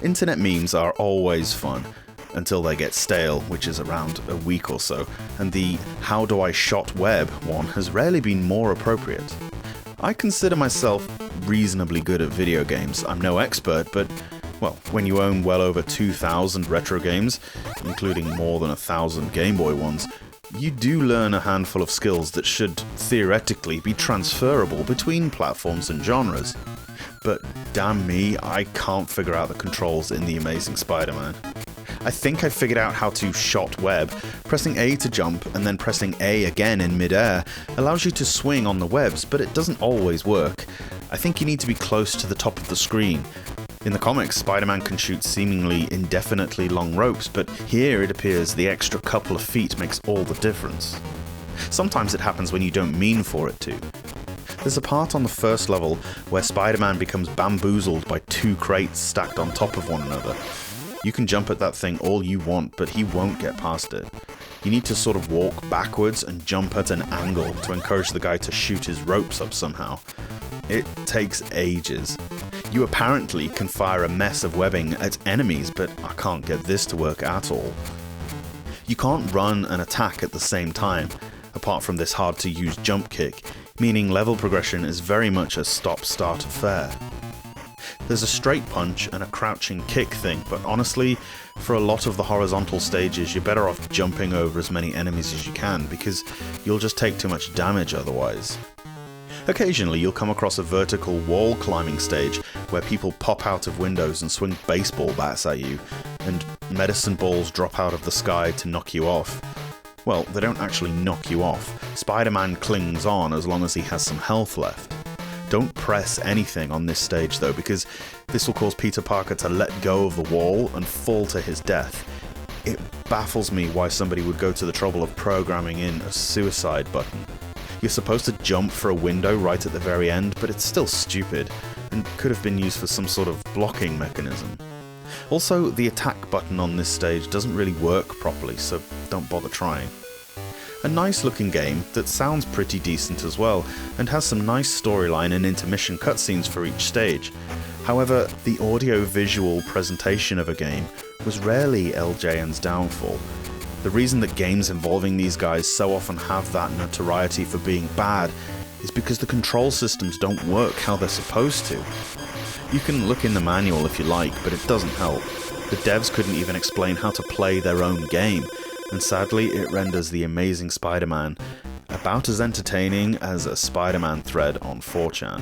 Internet memes are always fun, until they get stale, which is around a week or so, and the "how do I shot web" one has rarely been more appropriate. I consider myself reasonably good at video games. I'm no expert, but, well, when you own well over 2,000 retro games, including more than 1,000 Game Boy ones, you do learn a handful of skills that should theoretically be transferable between platforms and genres. But damn me, I can't figure out the controls in The Amazing Spider-Man. I think I figured out how to shot web. Pressing A to jump and then pressing A again in mid-air allows you to swing on the webs, but it doesn't always work. I think you need to be close to the top of the screen. In the comics, Spider-Man can shoot seemingly indefinitely long ropes, but here it appears the extra couple of feet makes all the difference. Sometimes it happens when you don't mean for it to. There's a part on the first level where Spider-Man becomes bamboozled by two crates stacked on top of one another. You can jump at that thing all you want, but he won't get past it. You need to sort of walk backwards and jump at an angle to encourage the guy to shoot his ropes up somehow. It takes ages. You apparently can fire a mess of webbing at enemies, but I can't get this to work at all. You can't run and attack at the same time, apart from this hard-to-use jump kick, meaning level progression is very much a stop-start affair. There's a straight punch and a crouching kick thing, but honestly, for a lot of the horizontal stages, you're better off jumping over as many enemies as you can, because you'll just take too much damage otherwise. Occasionally, you'll come across a vertical wall climbing stage where people pop out of windows and swing baseball bats at you, and medicine balls drop out of the sky to knock you off. Well, they don't actually knock you off. Spider-Man clings on as long as he has some health left. Don't press anything on this stage though, because this will cause Peter Parker to let go of the wall and fall to his death. It baffles me why somebody would go to the trouble of programming in a suicide button. You're supposed to jump for a window right at the very end, but it's still stupid, and could have been used for some sort of blocking mechanism. Also, the attack button on this stage doesn't really work properly, so don't bother trying. A nice looking game that sounds pretty decent as well, and has some nice storyline and intermission cutscenes for each stage. However, the audio-visual presentation of a game was rarely LJN's downfall. The reason that games involving these guys so often have that notoriety for being bad is because the control systems don't work how they're supposed to. You can look in the manual if you like, but it doesn't help. The devs couldn't even explain how to play their own game, and sadly it renders The Amazing Spider-Man about as entertaining as a Spider-Man thread on 4chan.